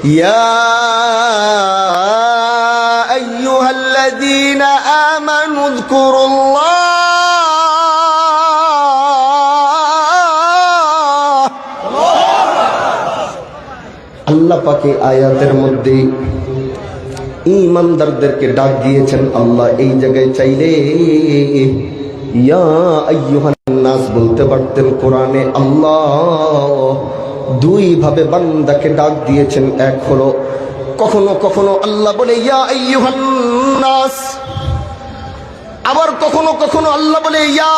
ইয়া আইয়ুহাল্লাযীনা আমানু যকুরুল্লাহ। আল্লাহ পাকে আয়াতের মধ্যে ঈমানদারদেরকে ডাক দিয়েছেন। আল্লাহ এই জায়গায় চাইলে ইয়া আইয়ুহান নাস বলতে পারতেন। কোরআনে আল্লাহ দুই ভাবে বান্দাকে ডাক দিয়েছেন। এক হলো কখনো কখনো আল্লাহ বলে ইয়া আইয়ুহান নাস, আবার কখনো কখনো আল্লাহ বলে ইয়া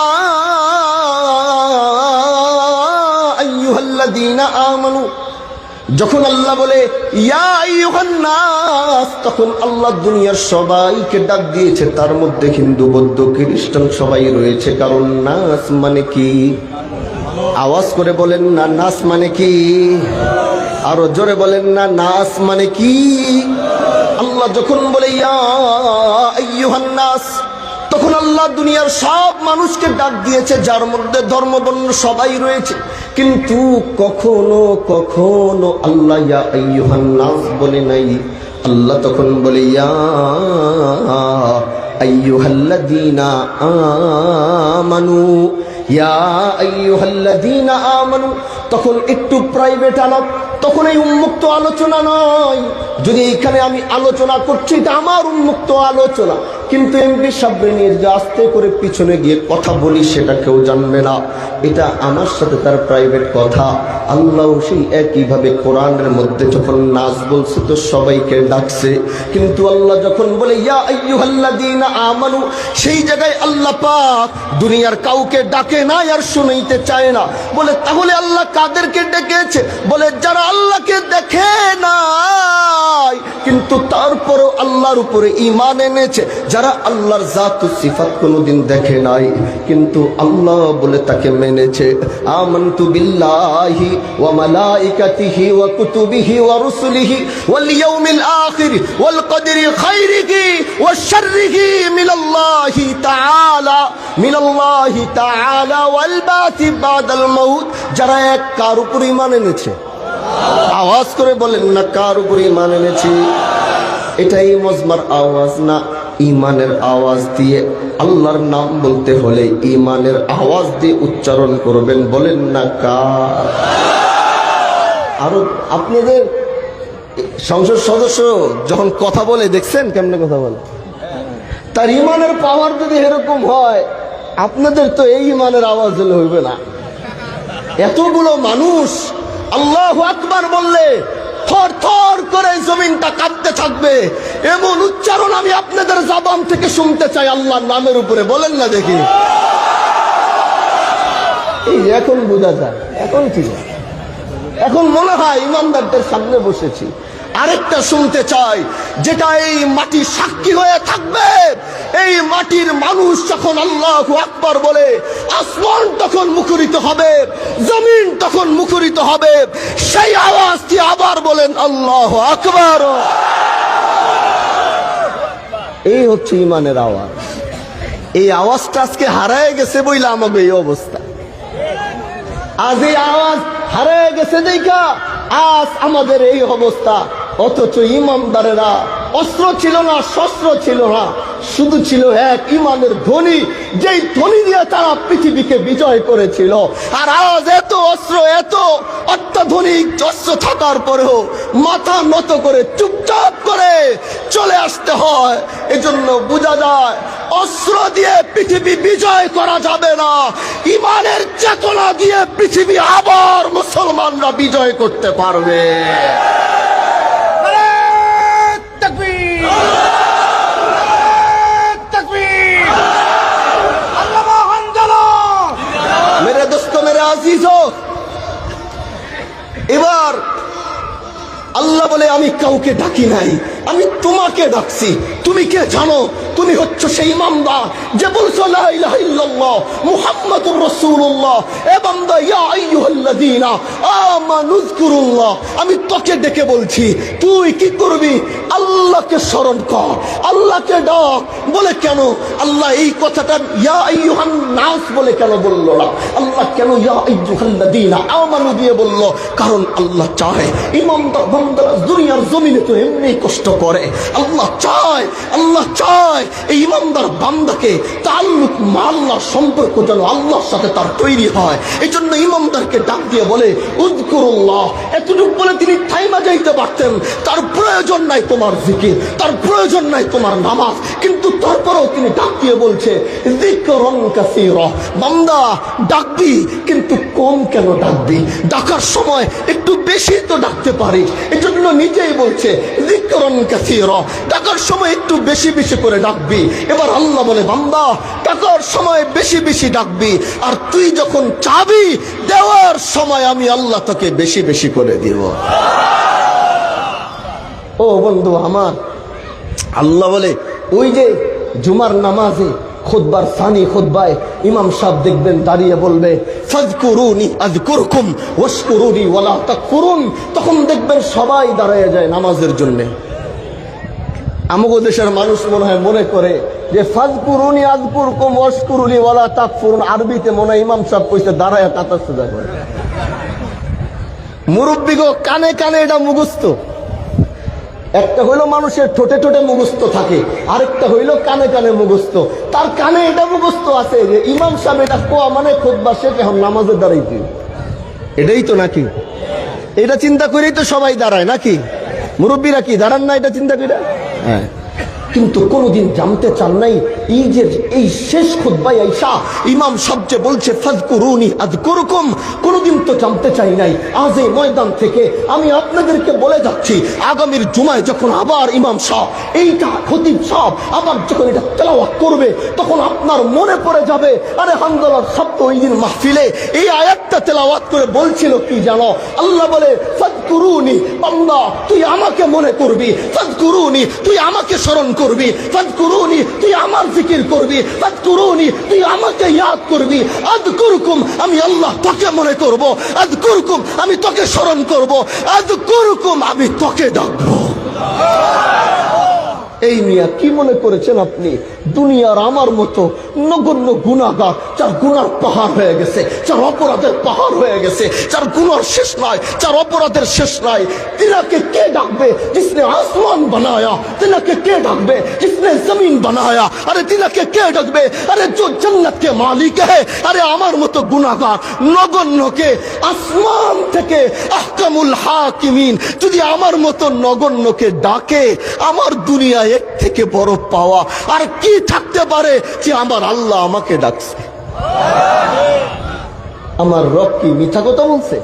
আইয়ুহাল্লাযীনা আমানু। যখন আল্লাহ বলে ইয়া আইয়ুহান নাস, তখন আল্লাহ দুনিয়ার সবাইকে ডাক দিয়েছে। তার মধ্যে হিন্দু, বৌদ্ধ, খ্রিস্টান সবাই রয়েছে। কারণ নাস মানে কি? আওয়াজ করে বলেন না, নাস মানে কি? আরো জোরে বলেন না, নাস মানে কি? আল্লাহ যখন বলে ইয়া আইয়ুহান নাস, তখন আল্লাহ দুনিয়ার সব মানুষকে ডাক দিয়েছে, যার মধ্যে ধর্ম বর্ণ সবাই রয়েছে। কিন্তু কখনো কখনো আল্লাহ ইয়া আইয়ুহান নাস বলে নাই। আল্লাহ তখন বলে ইয়া আইয়ুহাল্লাযীনা আমানু, ইয়া আইয়ুহাল্লাযীনা আমানু। তখন একটু প্রাইভেট আলাপ, তখন এই উন্মুক্ত আলোচনা নয়। যদি এখানে আমি আলোচনা করছি, এটা আমার উন্মুক্ত আলোচনা, কিন্তু এমপি সাহেব নিয়ে যে আস্তে করে পিছনে গিয়ে কথা বলি সেটা কেউ জানবে না। এটা আমার সাথে তার প্রাইভেট কথা। আল্লাহ সেই একইভাবে কোরআনের মধ্যে যখন নাস বলছে তো সবাইকে ডাকছে। কিন্তু আল্লাহ যখন বলে ইয়া আইয়ুহাল্লাযীনা আমানু, সেই জায়গায় আল্লাহ পাক দুনিয়ার কাউকে ডাকে না আর শুনাইতে চায় না। বলে তাহলে আল্লাহ কাদেরকে ডেকেছে? বলে যারা আল্লাহকে দেখে নাই কিন্তু তারপরও আল্লাহর উপরে ঈমান এনেছে, যারা আল্লাহর জাত ও সিফাত কোনোদিন দেখে নাই কিন্তু আল্লাহ বলে তাকে মেনেছে। আমানতু বিল্লাহি ওয়া মালাইকাতিহি ওয়া কুতুবিহি ওয়া রুসুলিহি ওয়াল ইয়াউমিল আখির ওয়াল কদরি খাইরিহি ওয়া শাররিহি মিনাল্লাহি তাআলা ওয়াল বাতি বাদাল মাউত। যারা এক কার উপর ঈমান এনেছে? আওয়াজ করে বলেন না, কার উপর ঈমান এনেছে? এটাই মজমার আওয়াজ না, ঈমানের আওয়াজ দিয়ে। আল্লাহর নাম বলতে হলে ঈমানের আওয়াজ দিয়ে উচ্চারণ করবেন। বলেন না কার? আরো আপনাদের সংসদ সদস্য যখন কথা বলে দেখছেন কেমনে কথা বলে? তার ঈমানের পাওয়ার যদি এরকম হয়, আপনাদের তো এই ঈমানের আওয়াজ হলে হইবে না। এতগুলো মানুষ আল্লাহু আকবার বললে থর থর করে জমিনটা কাঁপতে থাকবে, এমন উচ্চারণ আমি আপনাদের জবান থেকে শুনতে চাই আল্লাহর নামের উপরে। বলেন না দেখি। এই এখন বোঝা যায়, এখন ঠিক আছে, এখন মনে হয় ইমানদারদের সামনে বসেছি। আরেকটা শুনতে চাই, যেটা এই মাটি সাক্ষী হয়ে থাকবে। এই মাটির মানুষ যখন আল্লাহু আকবার বলে, আসমান তখন মুখরিত হবে, জমিন তখন মুখরিত হবে। সেই আওয়াজটি আবার বলেন আল্লাহু আকবার। এই হচ্ছে ঈমানের আওয়াজ। এই আওয়াজটা আজকে হারায় গেছে বইলা আমাকে এই অবস্থা। আজ এই আওয়াজ হারায় গেছে দেখা আজ আমাদের এই অবস্থা। অথচ ইমানদারেরা অস্ত্র ছিল না, শস্ত্র ছিল না, শুধু ছিল এক ঈমানের ধ্বনি, যেই ধ্বনি দিয়ে তারা পৃথিবীকে বিজয় করেছিল। আর আজ এত অস্ত্র, এত অত্যাধুনিক অস্ত্র থাকার পরেও মাথা নত করে চুপচাপ করে চলে আসতে হয়। এজন্য বোঝা যায় অস্ত্র দিয়ে পৃথিবী বিজয় করা যাবে না, ঈমানের চেতনা দিয়ে পৃথিবী আবার মুসলমানরা বিজয় করতে পারবে। মেরে দোস্ত, মেরে আজিজ, এবার আল্লাহ বলে আমি কাউকে ডাকি নাই, আমি তোমাকে ডাকছি। তুমি কে জানো? তুমি হচ্ছে সেই বান্দা যে বলছো লা ইলাহা ইল্লাল্লাহ মুহাম্মাদুর রাসূলুল্লাহ। এ বান্দা, ইয়া আইয়ুহাল্লাযীনা আমানু যকুরুল্লাহ। আমি তোকে ডেকে বলছি, তুই কি করবি? আল্লাহকে স্মরণ কর, আল্লাহকে ডাক। বলে কেন আল্লাহ এই কথাটা ইয়া আইয়ুহান নাস বলে কেন বলল না? আল্লাহ কেন ইয়া আইয়ুহাল্লাযীনা আমানু দিয়ে বলল? কারণ আল্লাহ চায় ইমানদার বান্দারা দুনিয়া দুনিয়ার জমিনে তো এমনি কষ্ট করে। আল্লাহ চায় এই ইমানদার বান্দাকে তাআল্লুক মা আল্লাহ, সম্পর্ক যেন আল্লাহর সাথে তার তৈরি হয়। এই জন্য ইমানদারকে ডাক দিয়ে বলে উযকুরুল্লাহ। এতটুকু বলে তিনি থাইমা যাইতে পারতেন। তার প্রয়োজন নাই তোমার জিকির, তার প্রয়োজন নাই তোমার নামাজ, কিন্তু তারপরেও তিনি ডাক দিয়ে বলছে যিকরুন কাসীরা। বান্দা ডাকবি, কিন্তু কম কেন ডাকবি? ডাকার সময় একটু বেশি তো ডাকতে পারিস। এই জন্য নিজেই বলছে যিকরুন কাসীরা, ডাকার সময় একটু বেশি বেশি করে ডাকবি। এবার আল্লাহ বলে বান্দা ডাকার সময় বেশি বেশি ডাকবি, আর তুই যখন চাবি দেওয়ার সময় আমি আল্লাহ তোকে বেশি বেশি করে দিব। ও বন্ধু আমার, আল্লাহ বলে ওই যে জুমার নামাজে খুতবার সানি খুতবায় ইমাম সাহেব দেখবেন দাঁড়িয়ে বলবে ফাযকুরুনি আযকুরকুম ওয়াশকুরুনি ওয়ালা তাকফুরুন। তখন দেখবেন সবাই দাঁড়িয়ে যায় নামাজের জন্য। আমাদের দেশের মানুষ মনে করে যে ফাযকুরুনি আযকুরকুম ওয়াশকুরুনি ওয়ালা তাকফুরুন আরবিতে মনে হয় ইমাম সাহেব কইছে দাঁড়ায় কাতার সুজা করে। মুরব্বিগো কানে কানে এটা মুখস্থ। একটা হইলো মানুষের ঠোঁটে ঠোঁটে মুখস্থ থাকে, আরেকটা হইলো কানে কানে মুখস্থ। তার কানে এটা মুখস্থ আছে যে ইমাম সাহেব এটা কোয়া মানে খুতবা শেষ, এখন নামাজের দাঁড়াইতে। এটাই তো নাকি? এটা চিন্তা করেই তো সবাই দাঁড়ায় নাকি? মুরব্বীরা কি দাঁড়ান না এটা চিন্তা করে? হ্যাঁ, কিন্তু কোনদিন জানতে চান নাই এই যে এই শেষ খুতবায় আইসা ইমাম সবচেয়ে বলছে ফাযকুরুনি আযকুরকুম। কোনদিন তো জানতে চাই নাই। আজ এই ময়দান থেকে আমি আপনাদেরকে বলে যাচ্ছি, আগামীর জুমায় যখন আবার ইমাম সাহেব এইটা খতিব সাহেব আবার যখন এটা তেলাওয়াত করবে, তখন আপনার মনে পড়ে যাবে আরে হামদুলিল্লাহ সব তো ওই দিন মাহফিলে এই আয়াতটা তেলাওয়াত করে বলছিল কি জানো? আল্লাহ বলে ফাযকুরুনি, বান্দা তুই আমাকে মনে করবি, ফাযকুরুনি তুই আমাকে স্মরণ করবি, ফাযকুরুনি তুই আমার জিকির করবি, ফাযকুরুনি তুই আমাকে ইয়াদ করবি, আযকুরকুম আমি আল্লাহ তোকে মনে করব, আযকুরকুম আমি তোকে স্মরণ করব, আযকুরকুম আমি তোকে ডাকবো। এই মিয়া কি মনে করেছেন আপনি দুনিয়ার আমার মতো নগণ্য গুনাহগার, যার গুনার পাহাড় হয়ে গেছে, যার অপরাধের পাহাড় হয়ে গেছে, যার গুনার শেষ নাই, যার অপরাধের শেষ নাই, তিনাকে কে ডাকবে? जिसने आसमान बनाया तिनाके के डाकबे, जिसने जमीन बनाया अरे तिनाके के डाकबे, अरे जो जन्नत के मालिक है अरे আমার মতো গুনাহগার নগণ্যকে আসমান থেকে আহকামুল হাকিমিন যদি আমার মতো নগণ্যকে ডাকে, আমার দুনিয়া এর থেকে বড় পাওয়া আর কি থাকতে পারে যে আমার আল্লাহ আমাকে ডাকছে? আমার রব কি মিথ্যা কথা বলছে?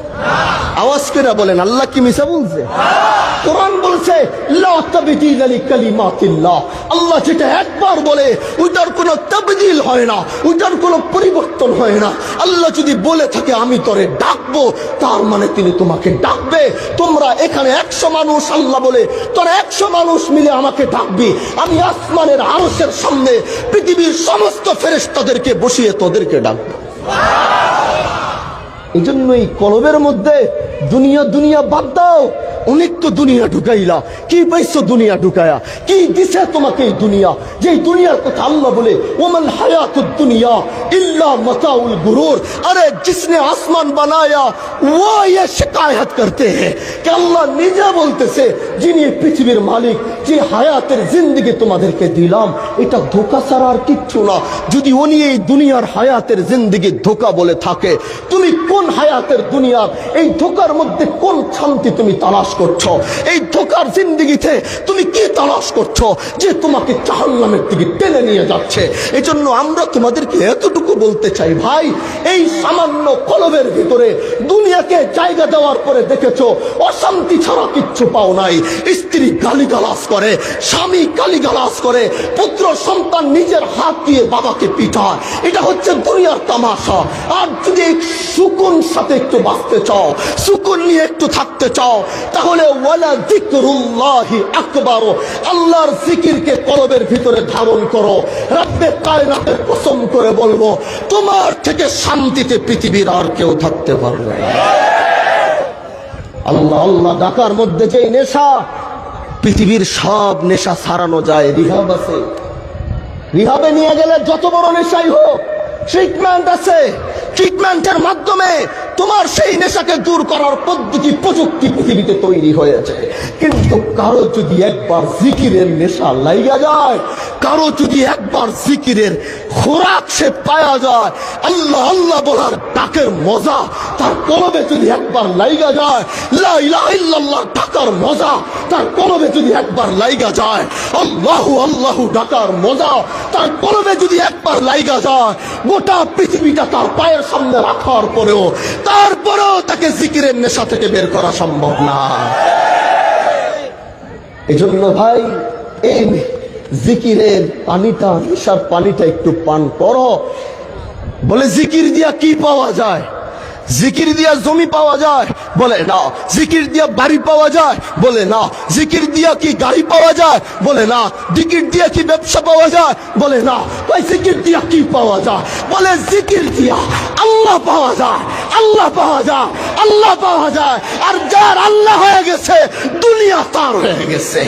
আওয়াজ করে বলেন আল্লাহ কি মিথ্যা বলছে? কোরআন বলছে লা তাবদীলা লিকালিমাতিল্লাহ। আল্লাহ যেটা একবার বলে ওইটার কোনো তাবদীল হয় না, ওইটার কোনো পরিবর্তন হয় না। আল্লাহ যদি বলে থাকে আমি তোরে ডাকবো, তার মানে তিনি তোমাকে ডাকবে। তোমরা এখানে 100 মানুষ, আল্লাহ বলে তোরা 100 মানুষ মিলে আমাকে ডাকবি, আমি আসমানের আরশের সামনে পৃথিবীর সমস্ত ফেরেশতাদেরকে বসিয়ে তোদেরকে ডাকবো। এই জন্যই কলবের মধ্যে দুনিয়া দুনিয়া বাদ দাও। অনেক তো দুনিয়া ঢুকাইলা, কি পাইছো দুনিয়া ঢুকায়া? কি দিছে তোমাকে এই দুনিয়া? যে দুনিয়ার কথা আল্লাহ বলে ওমাল হায়াতুদ দুনিয়া ইল্লা মাতাউল গুরুর। আরে जिसने आसमान बनाया वो ये शिकायत करते हैं कि আল্লাহ নিজে বলতেছে যিনি পৃথিবীর মালিক, যে হায়াতের জিন্দেগি তোমাদেরকে দিলাম এটা ধোঁকা ছাড়া আর কিচ্ছু না। যদি উনি এই দুনিয়ার হায়াতের জিন্দেগি ধোঁকা বলে থাকে, তুমি কোন হায়াতের দুনিয়ার এই ধোঁকার মধ্যে কোন শান্তি তুমি তালাশ করছো? এই ধোঁকার জিন্দেগিতে তুমি কি তালাশ করছো যে তোমাকে জাহান্নামের দিকে টেনে নিয়ে যাচ্ছে? এই জন্য আমরা তোমাদেরকে এতটুকু বলতে চাই, ভাই এই সামান্য কলবের ভিতরে দুনিয়াকে জায়গা দেওয়ার পরে দেখেছো অশান্তি ছাড়া কিচ্ছু পাও নাই। স্ত্রী গালিগালাজ করে, স্বামী গালিগালাজ করে, পুত্র সন্তান নিজের হাত দিয়ে বাবাকে পিটায়, এটা হচ্ছে দুনিয়ার তামাশা। আর যদি সুকুন সাথে একটু বাঁচতে চাও, সুকুন নিয়ে একটু থাকতে চাও, তাহলে ওয়ালা যিকরুল্লাহি আকবার, আল্লাহর জিকিরকে কলবের ভিতরে ধারণ করো। রব্বে কায়নাতের কসম করে বলবো তোমার থেকে শান্তিতে পৃথিবীর আর কেউ থাকতে পারবে না। আল্লাহ আল্লাহ ডাকার মধ্যে যে নেশা, পৃথিবীর সব নেশা ছাড়ানো যায়। রিহাব আছে, রিহাবে নিয়ে গেলে যত বড় নেশাই হোক ট্রিটমেন্ট আছে, ট্রিটমেন্টের মাধ্যমে তোমার সেই নেশাকে দূর করার পদ্ধতি প্রযুক্তি পৃথিবীতে তৈরি হয়েছে। কিন্তু কারো যদি একবার জিকিরের নেশা লাইগা যায়, কারো যদি একবার জিকিরের খোরাক সে পায়া যায়, আল্লাহ আল্লাহ বলার ডাকের মজা তার কলবে যদি একবার লাইগা যায়, লা ইলাহা ইল্লাল্লাহ ডাকার মজা তার কলবে যদি একবার লাইগা যায়, আল্লাহু আল্লাহু ডাকার মজা তার কলবে যদি একবার লাইগা যায়, গোটা পৃথিবীটা তার পায়ের সামনে রাখার পরেও তারপরেও তাকে জিকিরের নেশা থেকে বের করা সম্ভব না। এজন্য ভাই, এই জিকিরের পানিটা, নেশার পানিটা একটু পান করো। বলে জিকির দিয়া কি পাওয়া যায়? জিকির দিয়া জমি পাওয়া যায়? বলে না। জিকির দিয়া বাড়ি পাওয়া যায়? বলে না। জিকির দিয়া কি গাড়ি পাওয়া যায়? বলে না। জিকির দিয়া কি ব্যবসা পাওয়া যায়? বলে না। ভাই জিকির দিয়া কি পাওয়া যায়? বলে জিকির দিয়া আল্লাহ পাওয়া যায়, আল্লাহ পাওয়া যায়, আল্লাহ পাওয়া যায়। আর যার আল্লাহ হয়ে গেছে, দুনিয়া তার হয়ে গেছে।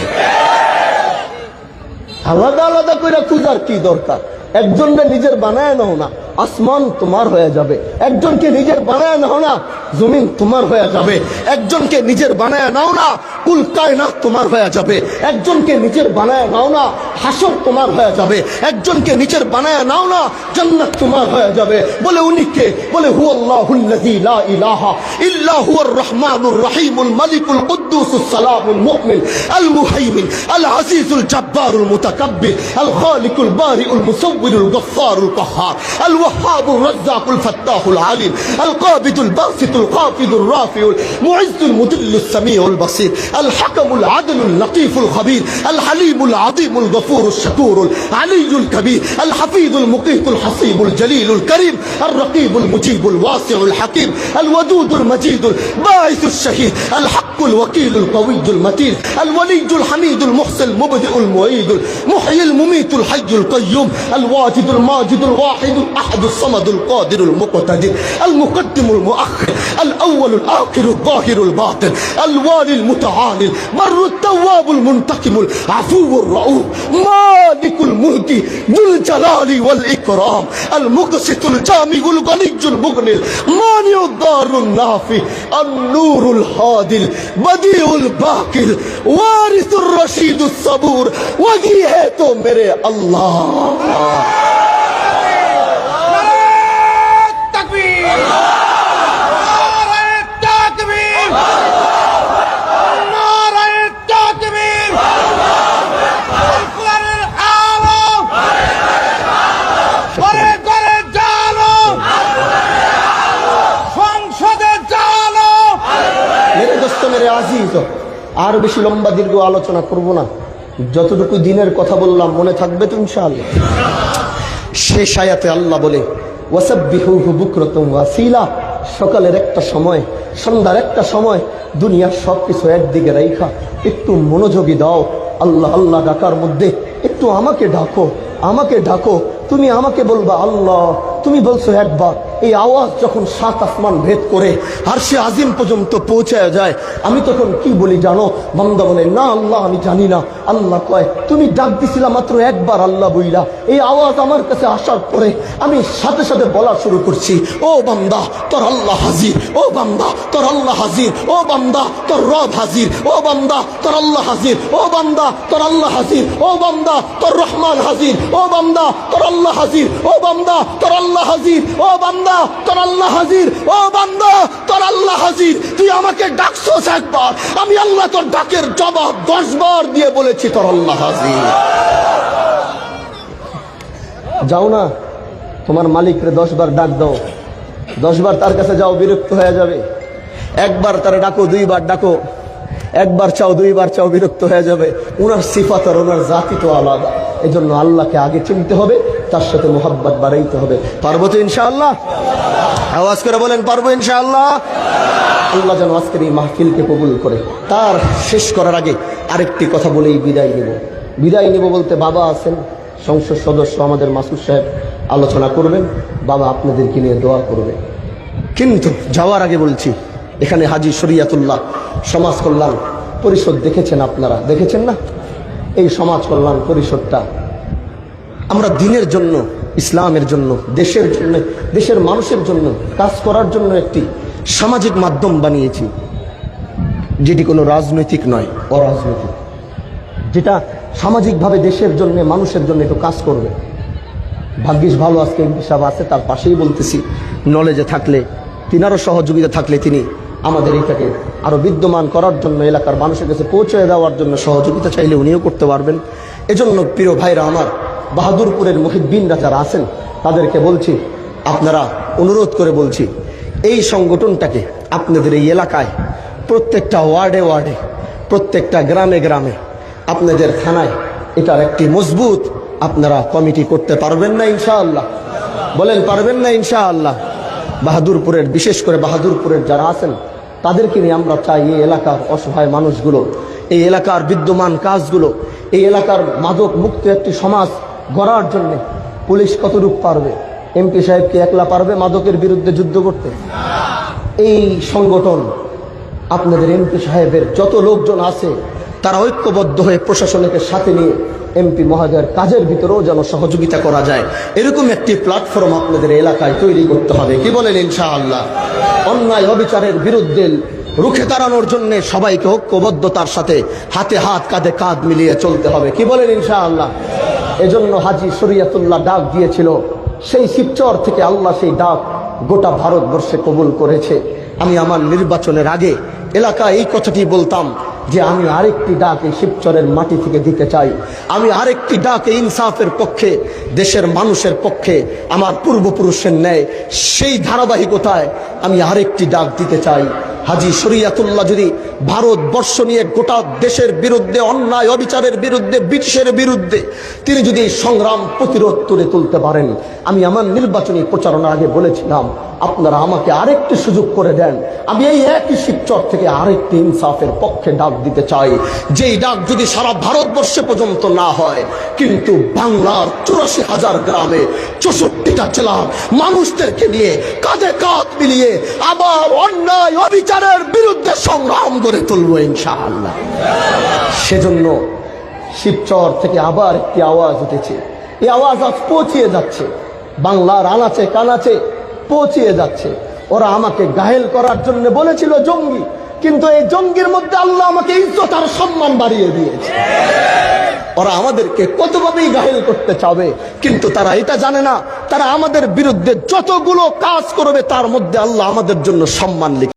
আলাদা আলাদা করে খুঁজার কি দরকার? একজনকে নিজের বানায় নাও না, আসমান তোমার হয়ে যাবে। একজনকে নিজের বানায় নাও না, জমিন তোমার হয়ে যাবে। একজনকে নিজের বানায় নাও না, কুল কায়নাত তোমার হয়ে যাবে। একজনকে নিজের বানায় নাও না, হাসর তোমার হয়ে যাবে। একজনকে নিজের বানায় নাও না, জান্নাত তোমার হয়ে যাবে। বলে উনি কে? বলে হুয়াল্লাহুল্লাযী লা ইলাহা ইল্লা হুয়ার রহমানুর রহিমুল মালিকুল কুদ্দুসুস সালামুল মুমিন আল মুহাইমিন আল আজিজুল জাব্বারুল মুতাকাব্বির আল খালিকুল বারিউল মুসাউবিরুল গফফারুল কাহ্হার আল ওয়াহ্হাবুর রাজ্জাকুল ফাত্তাহুল আলিম আল কাবিদুল বাসিতুল কাফিদুর রাফিউল মুইজ্জুল মুদিল্লুস সামিউল বাসির আল হাকামুল আদলুল লতীফুল খবীর আল হালিমুল আযীমুল গফুরুশ শাকুরুল আলিয়ুল কবীর আল হাফিজুল মুকিতুল হাসিবুল জলিলুল করিম আর রকিবুল মুজিবুল ওয়াসিউল হাকিম আল ওয়াদুদুল মজিদুল বাঈসুশ শাহীদ আল হাক্কুল ওয়াকিলুল কওয়িয়্যুল মতিন আল ওয়ালিয়ুল হামিদুল মুহসিল মুবদিউল মুঈদুল মুহয়িল মুমীতুল হাইয়ুল কাইয়্যুম আল ওয়াজিদুল মাজিদুল ওয়াহিদুল আহাদুস সামাদুল কাদিরুল মুকতাদির আল মুকদ্দিমুল মুআখির আল আউয়ালুল আখিরুল যাহিরুল বাতিন আল ওয়ালিল মুতাআলিল বাররুত তাওয়াবুল মুনতাকিমুল আফুউর রাউফ মালিকুল মুলকি যুল জালালি ওয়াল ইকরাম আল মুকসিতুল জামিউল গনিয়্যুল মুগনিল মানিউদ দারুন নাফি আন নূরুল হাদিল বদিউল বাকির ওয়ারিসুর রশিদুস সাবুর ওহি है तो मेरे अल्लाह। मेरे आजीज, আর বেশি লম্বা দীর্ঘ আলোচনা করব না। যতটুকু দিনের কথা বললাম মনে থাকবে তো ইনশাআল্লাহ। শেষ আয়াতে আল্লাহ বলে ওয়াসাব্বিহুহু বুকরাতাম ওয়া আসীলা, সকালের একটা সময়, সন্ধ্যার একটা সময়, দুনিয়ার সবকিছু একদিকে রাইখা একটু মনোযোগী দাও আল্লাহ আল্লাহ ডাকার মধ্যে। একটু আমাকে ডাকো, আমাকে ডাকো। তুমি আমাকে বলবা আল্লাহ। তুমি বলছো একবার, এই আওয়াজ যখন সাত আসমান ভেদ করে আরশে আজিম পর্যন্ত পৌঁছায় যায়, আমি তখন কি বলি জানো? বান্দা বলে না আল্লাহ আমি জানি না। আল্লাহ কয় তুমি ডাক দিছিলা মাত্র একবার আল্লাহ বইলা। এই আওয়াজ আমার কাছে আসার পরে আমি সাথে সাথে বলা শুরু করছি, ও বান্দা তোর আল্লাহ হাজির, ও বান্দা তোর আল্লাহ হাজির, ও বান্দা তোর রব হাজির, ও বান্দা তোর আল্লাহ হাজির, ও বান্দা তোর আল্লাহ হাজির, ও বান্দা তোর রহমান হাজির, ও বান্দা তোর আল্লাহ হাজির, ও বান্দা তোর আল্লাহ হাজির, ও বান্দা তোর আল্লাহ হাজির, ও বান্দা তোর আল্লাহ হাজির। তুই আমাকে ডাকছস একবার, আমি আল্লাহ তোর ডাকের জবাব 10 বার দিয়ে বলেছি তোর আল্লাহ হাজির। যাও না তোমার মালিকরে 10 বার ডাক দাও, 10 বার তার কাছে যাও, বিরক্ত হয়ে যাবে। একবার তারে ডাকো, 2 বার ডাকো, একবার চাও, 2 বার চাও, বিরক্ত হয়ে যাবে। ওনার সিফাত আর ওনার জাতি তো আলাদা। এই জন্য আল্লাহকে আগে চিনতে হবে, তার সাথে মোহাব্বত বাড়াইতে হবে। পারবো তো ইনশাআল্লাহ? আওয়াজ করে বলেন পারবো ইনশাআল্লাহ। আল্লাহ যেন আজকের এই মাহফিলকে কবুল করে। তার শেষ করার আগে আরেকটি কথা বলেই বিদায় নেব। বিদায় নেব বলতে বাবা আছেন, সংসদ সদস্য আমাদের মাসুদ সাহেব আলোচনা করবেন, বাবা আপনাদেরকে নিয়ে দোয়া করবে। কিন্তু যাওয়ার আগে বলছি, এখানে হাজী শরিয়াতুল্লাহ সমাজ কল্যাণ পরিষদ দেখেছেন আপনারা, দেখেছেন না? এই সমাজ কল্যাণ পরিষদটা আমরা দিনের জন্য, ইসলামের জন্য, দেশের জন্য, দেশের মানুষের জন্য কাজ করার জন্য একটি সামাজিক মাধ্যম বানিয়েছি, যেটি কোনো রাজনৈতিক নয়, অরাজনৈতিক, যেটা সামাজিকভাবে দেশের জন্য, মানুষের জন্য একটু কাজ করবে। ভাগ্যিস ভালো আজকে এমপি সাহেব আছে, তার পাশেই বলতেছি, নলেজে থাকলে, তিনারও সহযোগিতা থাকলে তিনি আমাদের এইটাকে আরো বিদ্যমান করার জন্য, এলাকার মানুষের কাছে পৌঁছে দেওয়ার জন্য সহযোগিতা চাইলে উনিও করতে পারবেন। এজন্য প্রিয় ভাইরা আমার, বাহাদুরপুরের মুহিব্বিনরা যারা আছেন তাদেরকে বলছি, আপনারা অনুরোধ করে বলছি, এই সংগঠনটাকে আপনাদের এই এলাকায় প্রত্যেকটা ওয়ার্ডে ওয়ার্ডে, প্রত্যেকটা গ্রামে গ্রামে, আপনাদের থানায় এটার একটি মজবুত আপনারা কমিটি করতে পারবেন না ইনশাআল্লাহ? বলেন পারবেন না ইনশাআল্লাহ? বাহাদুরপুরের, বিশেষ করে বাহাদুরপুরের যারা আছেন তাদেরকে নিয়ে আমরা চাই এই এলাকার অসহায় মানুষগুলো, এই এলাকার বিদ্যমান কাজগুলো, এই এলাকার মাদক মুক্ত একটি সমাজ গড়ার জন্য পুলিশ কতটুকু পারবে? এমপি সাহেব কি একলা পারবে মাদকের বিরুদ্ধে যুদ্ধ করতে? এই সংগঠন আপনাদের এমপি সাহেবের যত লোকজন আছে তারা ঐক্যবদ্ধ হয়ে প্রশাসনকে সাথে নিয়ে এমপি মহোদয়ের কাজের ভিতরেও যেন সহযোগিতা করা যায়, এরকম একটি প্ল্যাটফর্ম আপনাদের এলাকায় তৈরি করতে হবে। কি বলেন ইনশাআল্লাহ? অন্যায় অবিচারের বিরুদ্ধে রুখে দাঁড়ানোর জন্য সবাইকে ঐক্যবদ্ধতার সাথে হাতে হাত, কাঁধে কাঁধ মিলিয়ে চলতে হবে। কি বলেন ইনশাআল্লাহ? এজন্য হাজী শরিয়াতুল্লাহ ডাক দিয়েছিল, সেই শিবচর থেকে আল্লাহ সেই ডাক গোটা ভারতবর্ষে কবুল করেছে। আমি আমার নির্বাচনের আগে এলাকায় এই কথাটি বলতাম যে আমি আরেকটি ডাক এই শিবচরের মাটি থেকে দিতে চাই, আমি আরেকটি ডাক ইনসাফের পক্ষে, দেশের মানুষের পক্ষে, আমার পূর্বপুরুষের ন্যায় সেই ধারাবাহিকতায় আমি আরেকটি ডাক দিতে চাই। হাজী শরিয়াতুল্লাহ যদি ভারতবর্ষ নিয়ে গোটা দেশের বিরুদ্ধে, অন্যায় অবিচারের বিরুদ্ধে, ব্রিটিশের বিরুদ্ধে তিনি যদি এই সংগ্রাম প্রতিরোধ করে তুলতে পারেন, আমি আমার নির্বাচনী প্রচারণার আগে বলেছিলাম আপনারা আমাকে আরেকটি সুযোগ করে দেন, আমি এই একই শিবচর থেকে আরেকটি ইনসাফের পক্ষে ডাক দিতে চাই, যেই ডাক যদি সারা ভারতবর্ষে পর্যন্ত না হয়, কিন্তু বাংলার 84,000 গ্রামে 64টা জেলার মানুষদেরকে নিয়ে কাঁধে কাঁধ মিলিয়ে আবার অন্যায় অবিচারের বিরুদ্ধে সংগ্রাম করে তুলবো ইনশাআল্লাহ। সেজন্য শিবচর থেকে আবার একটি আওয়াজ উঠেছে, এই আওয়াজ আজ পৌঁছিয়ে যাচ্ছে, বাংলার আনাচে কানাচে পৌঁছিয়ে যাচ্ছে। ওরা আমাকে ঘায়েল করার জন্য বলেছিল জঙ্গি, কিন্তু এই জঙ্গির মধ্যে আল্লাহ আমাকে ইজ্জত আর সম্মান বাড়িয়ে দিয়েছে। ওরা আমাদেরকে কতভাবেই ঘায়েল করতে চাবে, কিন্তু তারা এটা জানে না, তারা আমাদের বিরুদ্ধে যতগুলো কাজ করবে তার মধ্যে আল্লাহ আমাদের জন্য সম্মান লিখে